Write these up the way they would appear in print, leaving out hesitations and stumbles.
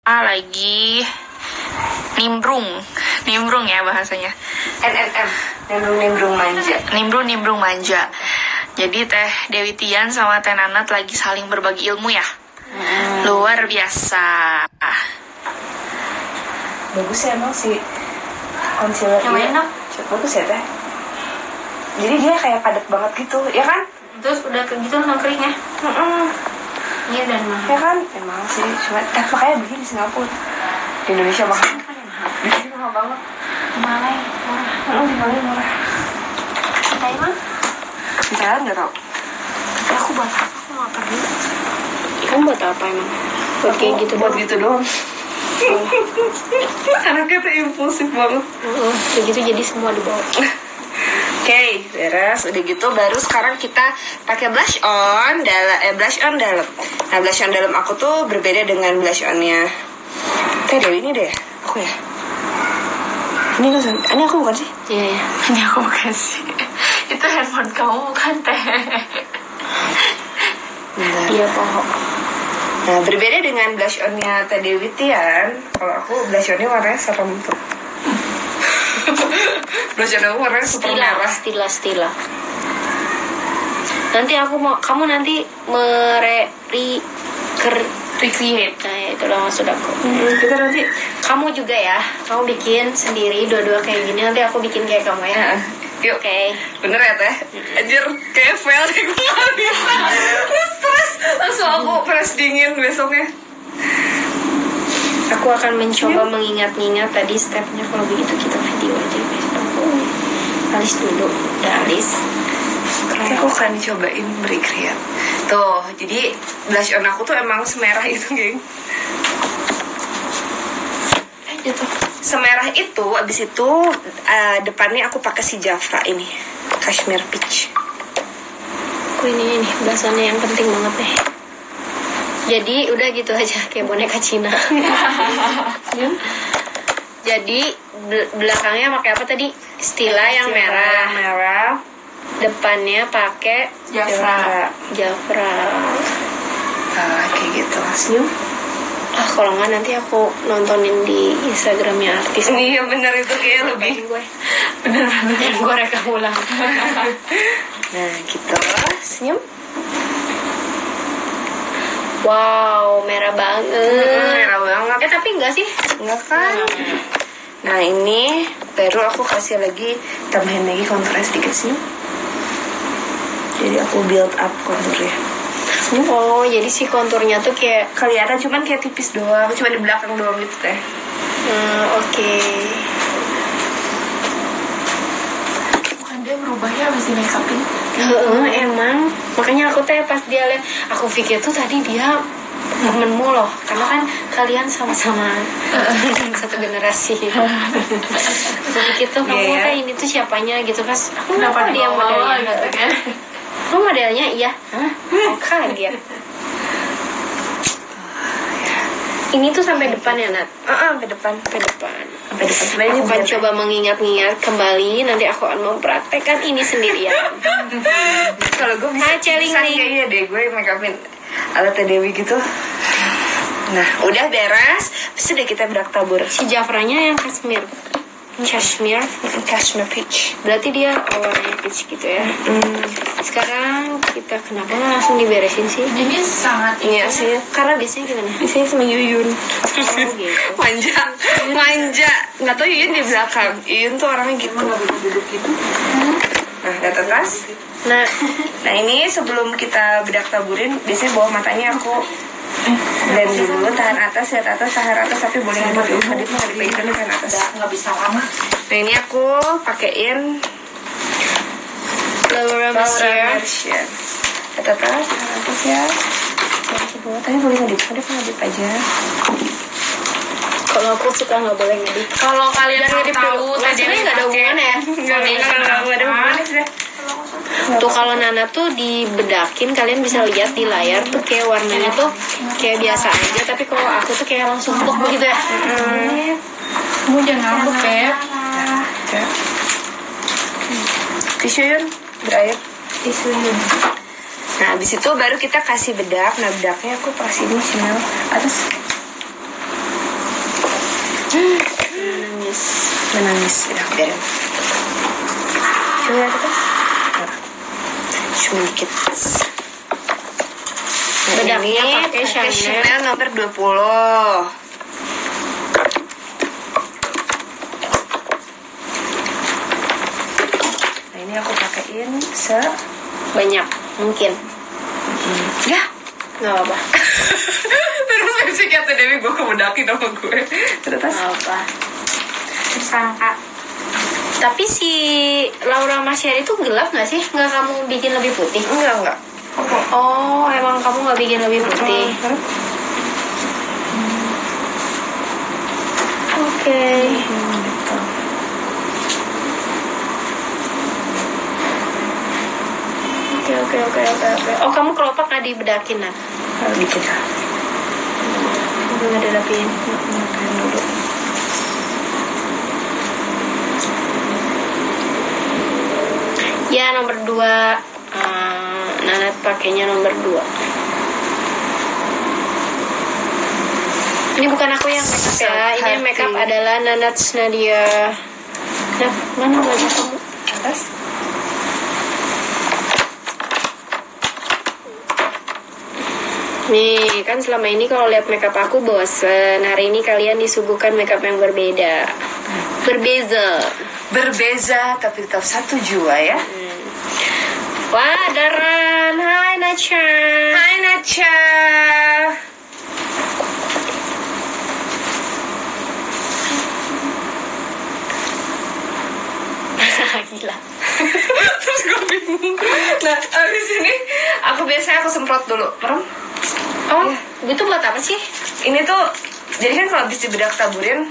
lagi nimbrung ya bahasanya. Nimbrung manja. Nimbrung manja. Jadi Teh Dewi Tian sama Teh Nanat lagi saling berbagi ilmu ya. Luar biasa. Bagus ya emang si concealer Yang dia. enak. Bagus ya Teh. Jadi dia kayak padat banget gitu, ya kan? Terus udah kayak gitu langsung kering ya. Iya dan mahal. Ya kan? Emang sih, cuma makanya begini di Singapura. Di Indonesia mahal. Di sini mahal banget. Malai murah. Di Bali murah. Kita emang? Di Thailand nggak tau. Tapi aku buat apa? Aku nggak pergi. Kamu buat apa emang? Buat kayak gitu Buat doang? gitu doang. Anaknya tuh impulsif banget. Begitu jadi semua dibawa. Oke, beres. Udah gitu baru sekarang kita pakai blush on dalam. Nah, blush on dalam aku tuh berbeda dengan blush onnya Teh Dewi ini deh. Aku ya. Ini aku bukan sih? Iya. Ini aku bukan sih. Itu handphone kamu bukan Teh. Iya pohon. Nah, berbeda dengan blush onnya Teh Dewi Tian. Kalau aku blush onnya warnanya serem tuh. Blush on aku warnanya super merah. Stila. Nanti kamu nanti recreate. Nah, itu lah maksud aku. Kita nanti Kamu juga ya, kamu bikin sendiri dua-dua kayak gini. Nanti aku bikin kayak kamu ya. yuk. Oke. Bener ya Teh? Anjir, kayak fail deh gue gak bisa. Terus stres. Langsung aku press dingin besoknya. Aku akan mencoba mengingat-ingat tadi stepnya. Kalau begitu kita video aja guys. Alis dulu. Udah alis. Aku akan cobain recreate. Tuh, jadi blush on aku tuh emang semerah itu, geng. Gitu. Semerah itu, abis itu depannya aku pakai si Java ini, Cashmere Peach. Aku ini nih bahasannya yang penting banget nih. Jadi udah gitu aja kayak boneka Cina. Jadi belakangnya pakai apa tadi? Stila yang merah. Depannya pakai Jafra. Kayak gitu. Senyum. Kalau nggak nanti aku nontonin di Instagramnya artis. Iya bener, itu kayak lebih gue. Bener. Gue rekam ulang. Nah gitu. Senyum. Wow, merah banget. Merah banget. Tapi enggak sih? Enggak kan? Nah ini baru aku kasih lagi, tambahin lagi konturnya sedikit. Senyum. Jadi aku build up konturnya. Senyum. Oh, jadi si konturnya tuh kayak Kelihatan cuman kayak tipis doang, cuma di belakang doang gitu Teh. oke. Bukan dia merubahnya habis di make upin. Emang makanya aku teh pas dia lihat, aku pikir tuh tadi dia temenmu loh, karena kan kalian sama-sama satu generasi. Aku pikir tuh kamu Yeah. teh ini tuh siapanya gitu pas. Aku Kenapa dia dibawa modelnya gitu kan? Oh modelnya iya. Hah? Oh, kaget. Ini tuh sampai depan ya Nat? Sampai depan. Aku akan coba mengingat-ingat kembali. Nanti aku akan mempraktekkan ini sendirian. Kalau gue bisa Hai, Celing. kayaknya deh gue make upin ala Teh Dewi gitu. Nah udah beres, sudah kita berak tabur. Si Jafranya yang Cashmere Peach. berarti dia warnanya peach gitu ya. Sekarang kita kenapa nggak langsung diberesin sih? Ini sangat Iya sih. Karena biasanya gimana? Biasanya sama Yuyun. Oh gitu. Manja. Nggak tahu Yuyun di belakang. Yuyun tuh orangnya gitu. duduk gitu. Nah lihat atas. Nah, Ini sebelum kita bedak taburin, biasanya bawah matanya aku blend dulu, tahan atas, lihat atas, tahan atas, tapi boleh ngedip mah nggak dipegang, tahan atas. Nggak bisa lama. Nah ini aku pakein Laura Mascara. Mercier. Lihat atas, tahan atas ya. Ke bawah, tapi boleh ngedip aja. Kalau aku suka nggak boleh ngedip. Kalau kalian Jangan mau ngedip tahu dulu. Teh Maksudnya Dewi nggak ada pakai- hubungannya ya. Nggak ada hubungannya sudah. Tuh kalau Nana tuh dibedakin, kalian bisa lihat di layar tuh kayak warnanya tuh kayak biasa aja, tapi kalau aku tuh kayak langsung plok begitu ya. Kamu jangan ngambek ya. Tisu Yun, berair. Tisu Yun. Nah abis itu baru kita kasih bedak. Nah bedaknya aku kasih ini Chanel atas. please, udah biarin. Coba kita. Cuma dikit. Bedaknya pakai Chanel nomor 20. Nah ini aku pakein banyak mungkin. Ya Nggak apa-apa. terus MC kata Dewi gue kebedakin sama gue. Terus Nggak apa. Tersangka. Tapi si Laura Masyari itu gelap nggak sih? Nggak kamu bikin lebih putih? enggak. Oh, emang kamu nggak bikin lebih putih? Oke. Gitu. Oke. Oh, kamu kelopak nggak dibedakin, Nat? Dikit lah. Nggak dirapiin. Ngapain dulu. Ya, nomor 2. Nanat pakainya nomor 2. Ini bukan aku yang makeup ya. Ini yang makeup adalah Nanat Nadia. Nah, mana baju kamu? Atas. Nih, kan selama ini kalau lihat makeup aku bosen. Hari ini kalian disuguhkan makeup yang berbeda. Berbeza tapi tetap satu jua ya. Wah, Daran. Hai, Nacha. Hai Nacha. Gila. Terus gue bingung. Nah, abis ini aku semprot dulu. Merem. Oh, itu buat apa sih? Ini tuh jadi kan kalau habis dibedak taburin.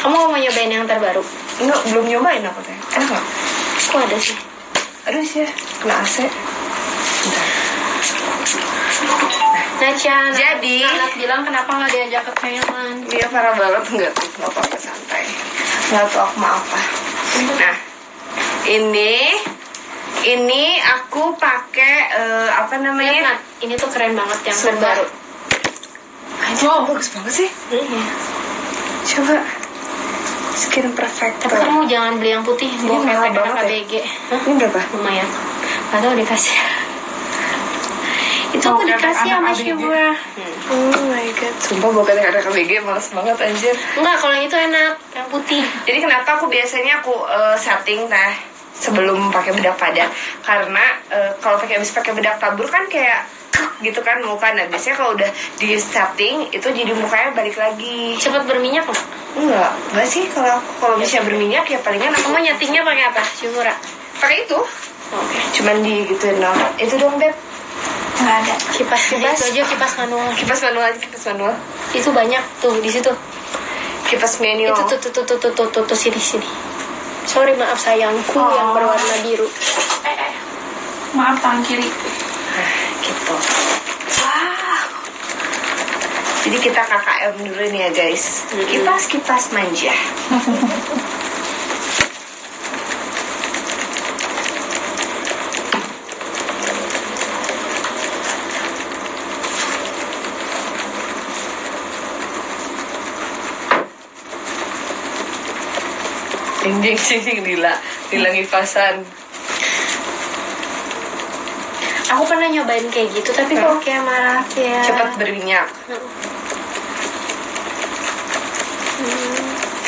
Kamu mau nyobain yang terbaru? Enggak, belum nyobain aku teh. Enak nggak? Kok ada sih? Aduh sih, kena AC. Nacha, Jadi- Nanat bilang kenapa nggak diajak ke Thailand? Dia parah banget nggak tuh, nggak apa-apa santai. Nggak tahu aku mau apa. Nah, ini aku pakai apa Lihat, namanya? Nat, ini tuh keren banget yang Sumpah. terbaru. Anjir, bagus banget sih. Iya. Coba skin perfector. Tapi kamu jangan beli yang putih, Ini bawa mahal kayak banget ya? KBG. Hah? Ini berapa? Lumayan. Gak tau dikasih. Itu aku Bawa dikasih anak sama ABG. Syubra. Oh my god, sumpah bukan ada KBG males banget anjir. Enggak, kalau yang itu enak, yang putih. Jadi kenapa aku biasanya setting sebelum pakai bedak padat? Karena kalau habis pakai bedak tabur kan kayak gitu kan muka. Nah biasanya kalau udah di setting itu jadi mukanya balik lagi. Cepat berminyak nggak? Enggak sih kalau bisa berminyak ya palingan aku Kamu nyetingnya pakai apa? Syubra. pakai itu. Oke. Cuman di gituin dong. Itu dong Beb. Nggak ada. Kipas itu aja, kipas manual. Kipas manual. Itu banyak tuh di situ. Kipas manual. Itu tuh sini. Sorry, maaf sayangku yang berwarna biru. Maaf, tangan kiri. Gitu. Wow. Jadi kita KKM dulu nih ya guys. Kipas manja. Jing Dila kipasan. Aku pernah nyobain kayak gitu, tapi kok kayak marah ya. Cepat berminyak.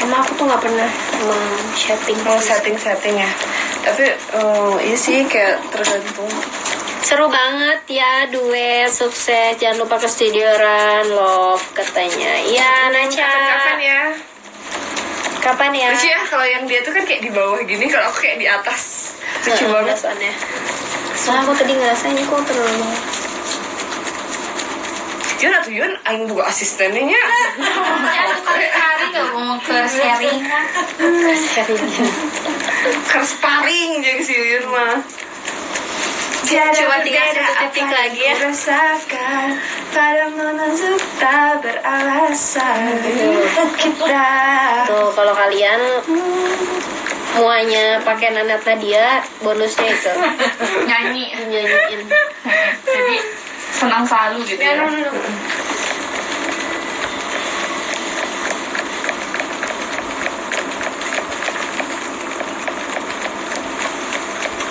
Sama aku tuh nggak pernah setting. Mau setting ya. Tapi iya sih kayak tergantung. Seru banget ya, duet sukses. Jangan lupa ke Studio Run Love katanya. Iya, Nacha. Kapan ya? Kapan ya? Lucu ya kalau yang dia tuh kan kayak di bawah gini, kalau aku kayak di atas. Lucu banget. Soalnya. Soalnya aku tadi ngerasain kok terlalu banget. Yun atau Yun, aing buka asistennya. Ya, kali-kali nggak mau ke sharing. Kan sparring jadi si Yun mah. Coba tinggal satu titik lagi ya. Rasakan pada menusuk tak beralasan kita. Tuh, kalau kalian muanya pakai Nanat Nadia, bonusnya itu Nyanyi. nyanyiin. Jadi senang selalu gitu ya.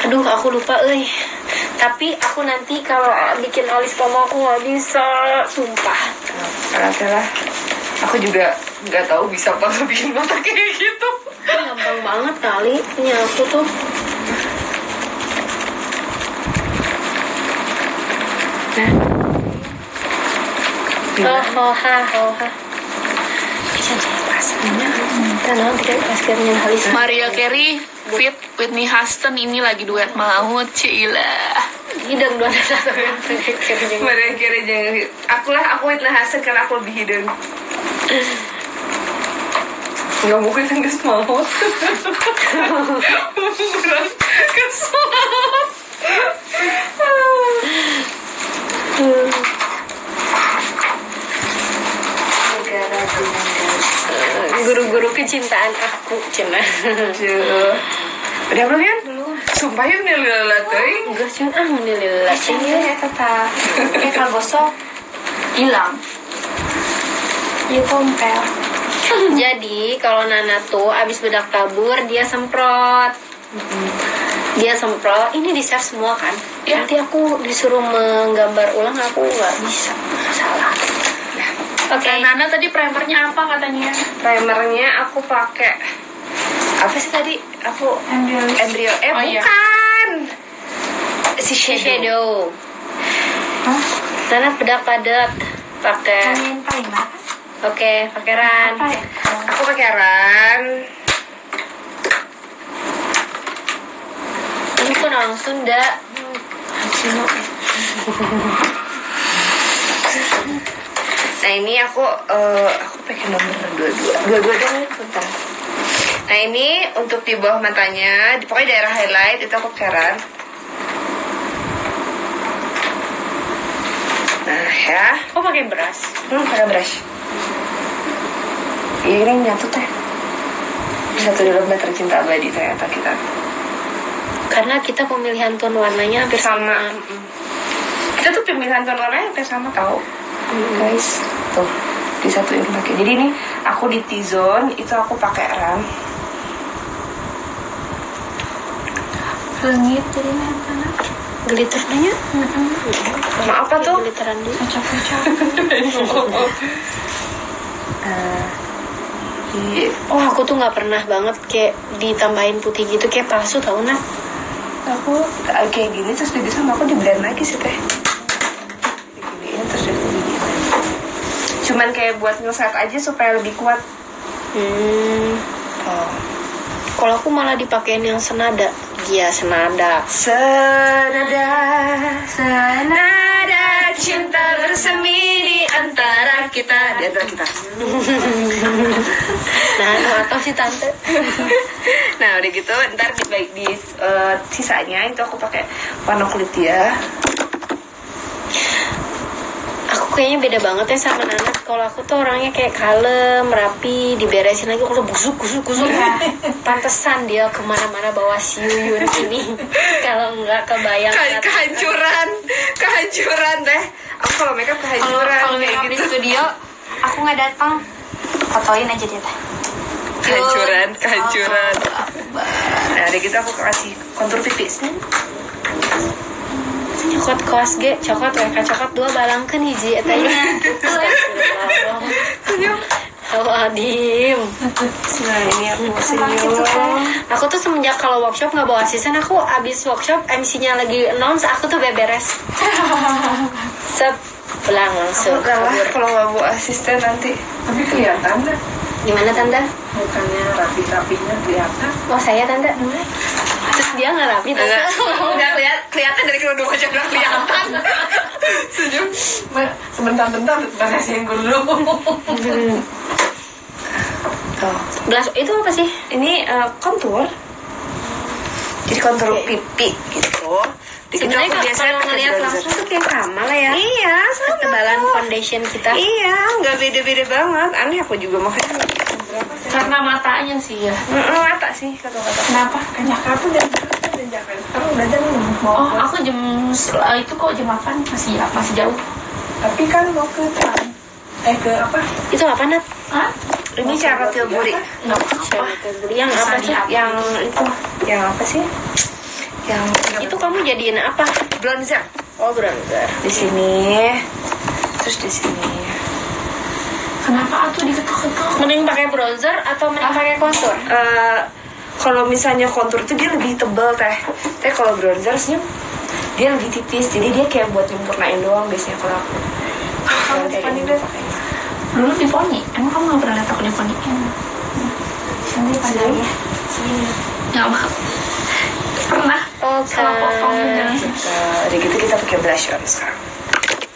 Aduh, aku lupa tapi aku nanti kalau bikin alis kamu aku nggak bisa, sumpah. Salah. Aku juga nggak tahu bisa apa nggak bikin mata kayak gitu. Gampang banget kali punya aku tuh. Oh ha. Maria Carey fit Whitney Houston ini lagi duet mau Cila. Hidung dua satu. Maria Carey jangan. Aku Whitney Houston karena aku lebih hidung. Nggak mungkin nggak semau. Beneran kesel. Guru-guru kecintaan aku, Cina. Udah belum ya? Belum. Sumpah ya menilai teuing. Enggak sih, menilai. Ini tetap kalau gosok hilang. Ya kompel. Jadi kalau Nana tuh abis bedak tabur dia semprot. Dia semprot. Ini di save semua kan? Ya. Nanti aku disuruh menggambar ulang, aku nggak bisa. Salah. Oke. Nana tadi primernya apa katanya? Primernya aku pakai apa sih tadi? Aku Embryo. Oh, iya. Bukan. Si Shadow. Hah? Nana bedak padat pakai. Ngomongin primer. Oke, pakai ran. Apa ya? Aku pakai ran. Ini kan orang Sunda. Nah ini aku pakai nomor 22 dong, bentar. Nah ini untuk di bawah matanya, pokoknya daerah highlight itu aku pakai ran. Nah ya, Kok pakai beras? pakai brush. Ini nyatu teh. Satu di lomba tercinta abadi ternyata kita. Karena kita pemilihan tone warnanya hampir Sama. Kita tuh pemilihan tone warnanya hampir sama tahu. Guys, tuh disatuin pakai. Jadi ini aku di T-zone itu aku pakai ram. Lengit jadi mana? glitternya. Sama apa tuh? Glitteran dulu. Kocok-kocok. Oh, aku tuh nggak pernah banget kayak ditambahin putih gitu, kayak palsu tau nah. Aku kayak gini terus di sama aku di blend lagi sih teh. Diginiin terus diginiin. Cuman kayak buat ngeset aja supaya lebih kuat. Oh. Kalau aku malah dipakein yang senada. Iya, senada. Senada cinta bersemi di antara kita. Di antara kita. Nah, atau si tante. Nah udah gitu ntar di sisanya itu aku pakai warna kulit ya. Aku kayaknya beda banget ya sama Nana. Kalau aku tuh orangnya kayak kalem, rapi, diberesin lagi. Kalau busuk. Pantesan dia kemana-mana bawa si Yuyun ini. Kalau nggak kebayang. Kehancuran teh. Aku kalau makeup kehancuran. Kalau kayak makeup di studio, aku nggak datang, fotoin aja dia teh. Kehancuran. Nah udah gitu aku kasih kontur pipi. Cokot koas ge, cokot mereka cokot dua balangkeun hiji eta ieu. Adim. Nah ini aku senyum. Aku tuh semenjak kalau workshop nggak bawa asisten, aku abis workshop MC-nya lagi announce, aku tuh beberes. Pulang langsung. Aku kalah kalau nggak bawa asisten nanti. Tapi kelihatan deh, Gimana tante? bukannya rapi-rapinya kelihatan. Oh saya tante. Terus dia nggak rapi tante. Nggak kelihatan dari kerudung aja udah kelihatan. Senyum. Sebentar-bentar beresin dulu. Tuh. Blush itu apa sih? Ini kontur. Jadi kontur pipi gitu. Sebenarnya kalau ngeliat langsung tuh kayak sama lah ya. Iya, sama. Ketebalan foundation kita. Iya, nggak beda-beda banget. Aneh aku juga makanya. Karena matanya sih ya. Mata sih kata-kata. Kenapa? Ke Jakarta dan Jakarta. Sekarang udah jam Oh, mau. aku jam itu kok jam 8 masih jauh. Tapi kan mau ke Trans. Ke apa? Itu apa Nat? Hah? Ini Charlotte Tilbury. Nggak apa-apa. Yang apa sih? Yang itu, yang apa sih? Yang Itu kamu jadiin apa? bronzer Oh, bronzer. di sini, terus di sini. Kenapa tuh diketok-ketok? Mending pakai bronzer atau mending pakai kontur? Kalau misalnya kontur tuh dia lebih tebal teh. Teh kalau bronzer senyum dia lebih tipis. Jadi dia kayak buat nyempurnain doang biasanya kalau aku. Kamu Kayak poni gini deh. pakainya. Dulu di poni. Emang kamu nggak pernah lihat aku di poni? Sini padanya. Nggak mau. Pernah. Oh, Salah potong juga. Udah gitu kita pakai blush on sekarang.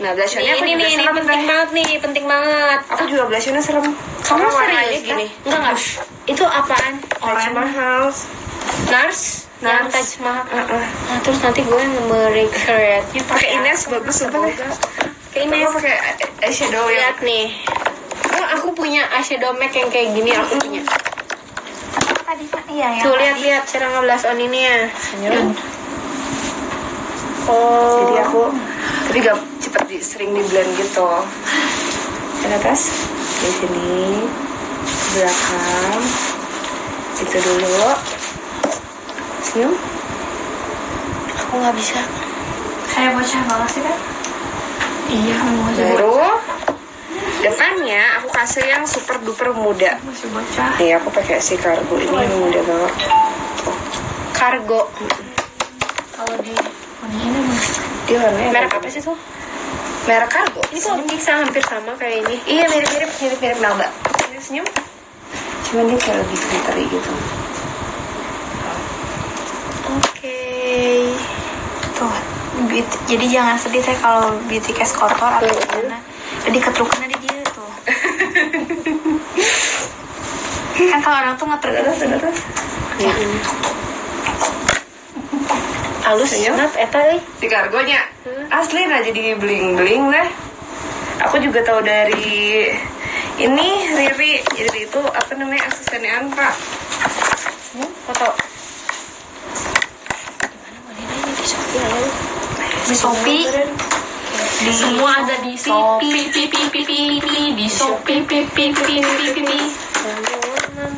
Nah blush onnya aku juga Ini serem penting teh. banget nih, penting banget. Aku juga blush onnya serem. Kamu Karena warnanya serius gini. Enggak. Itu apaan? Taj Mahal. Nars? Yang Nars. Taj Mahal. Heeh. Nah, terus nanti gue nge-recreate-nya Pakai Ines bagus sumpah teh. Kayak ini Kamu pakai eyeshadow yang lihat nih. Oh, aku punya eyeshadow MAC yang kayak gini aku punya. Tadi Pak. Iya ya. Tuh lihat cara nge-blush on ini ya. senyum. Oh. Jadi aku tapi gak cepet sering di blend gitu. Ke atas, di sini, ke belakang, itu dulu. Senyum. Aku nggak bisa. Kayak bocah banget sih kan? Iya, mau aja bocah. Baru depannya aku kasih yang super duper muda. Masih bocah. Nih aku pakai si kargo ini yang muda banget. Kargo. Kalau di poni ini mah. Dia warnanya Merek apa sih tuh? Merek kargo. Ini kok bisa hampir sama kayak ini. Iya mirip Melba. Ini senyum. Cuman dia kayak lebih glittery gitu. Oke. Tuh, beauty. Jadi jangan sedih teh kalau beauty case kotor atau gimana. Jadi ketrukannya di dia tuh. Kan kalau orang tuh nggak terus. Halus Senyum. banget eta euy. Si kargonya asli nah jadi bling bling lah. Aku juga tahu dari ini Riri. Jadi itu apa namanya asistennya Anka. Foto. Di Shopee. Di semua ada di Shopee. Di Shopee.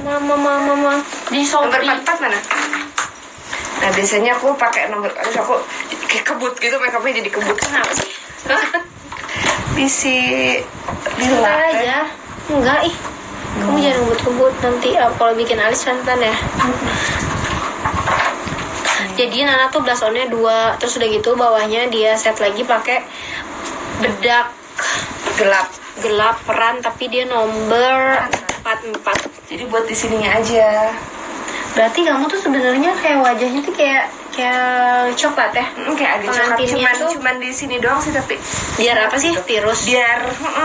Mama. Di Nomor Shopee. 44 mana? Nah biasanya aku pakai nomor, terus aku kayak kebut gitu, make upnya jadi kebut. Kenapa sih? Hah? Bisi Enggak lila teh. aja. Enggak ih. Kamu jangan ngebut-ngebut nanti kalau bikin alis santan ya. Jadi Nana tuh blush on-nya 2, terus udah gitu bawahnya dia set lagi pakai bedak gelap peran tapi dia nomor 44. Jadi buat di sininya aja. Berarti kamu tuh sebenarnya kayak wajahnya tuh kayak coklat ya? Kayak agak coklat, Pengantinnya tuh cuman di sini doang sih tapi biar apa sih? Tirus.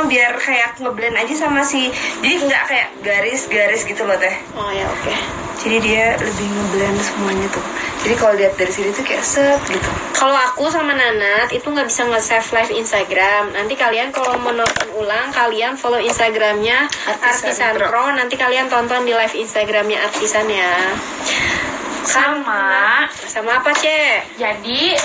biar kayak ngeblend aja sama si, jadi nggak kayak garis-garis gitu loh teh. Oh ya oke. Jadi dia lebih ngeblend semuanya tuh. Jadi kalau lihat dari sini tuh kayak set gitu. Kalau aku sama Nanat itu nggak bisa nge-save live Instagram. Nanti kalian kalau mau nonton ulang, kalian follow Instagramnya Artisan Pro. Nanti kalian tonton di live Instagramnya Artisan ya. Sama. Sama apa Cek? Jadi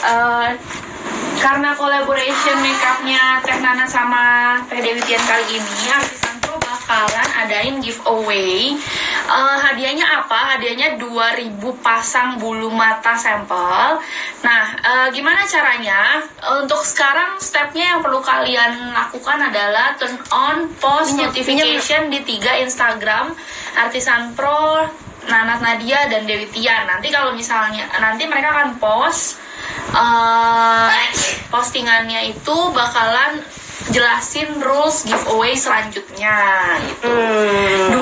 karena collaboration makeupnya Teh Nana sama Teh Dewi Tian kali ini, Artisan Pro bakalan adain giveaway. Hadiahnya apa? Hadiahnya 2000 pasang bulu mata sampel. Nah, gimana caranya? Untuk sekarang stepnya yang perlu kalian lakukan adalah turn on post notification di 3 Instagram Artisan Pro, Nanat Nadia dan Dewi Tian. Nanti kalau misalnya nanti mereka akan post postingannya itu bakalan jelasin rules giveaway selanjutnya gitu. 2000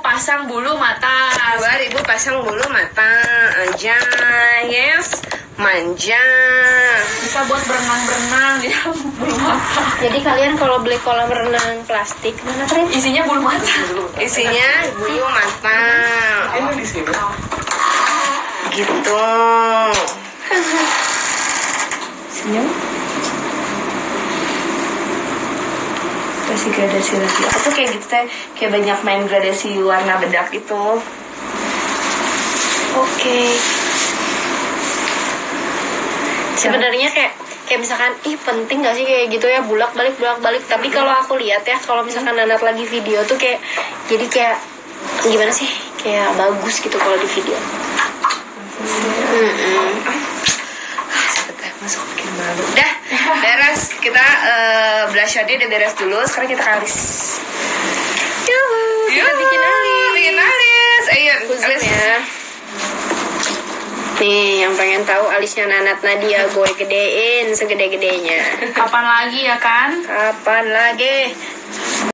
pasang bulu mata. 2000 pasang bulu mata aja, yes, manja. Bisa buat berenang-berenang di dalam bulu mata. Jadi kalian kalau beli kolam renang plastik, mana Trin? Isinya bulu mata. Isinya bulu mata. Gitu. Senyum. Kasih gradasi lagi. Aku tuh kayak gitu teh, kayak banyak main gradasi warna bedak itu. Oke. Sebenarnya kayak misalkan penting gak sih kayak gitu ya bulak balik. Tapi kalau aku lihat ya kalau misalkan Nanat lagi video tuh kayak jadi kayak gimana sih kayak bagus gitu kalau di video. blush-onnya udah beres dulu. Sekarang kita ke alis. Kita bikin alis. Bikin alis. Ayo, alis ya. Nih, yang pengen tahu alisnya Nanat Nadia gue gedein segede-gedenya. Kapan lagi ya kan? Kapan lagi?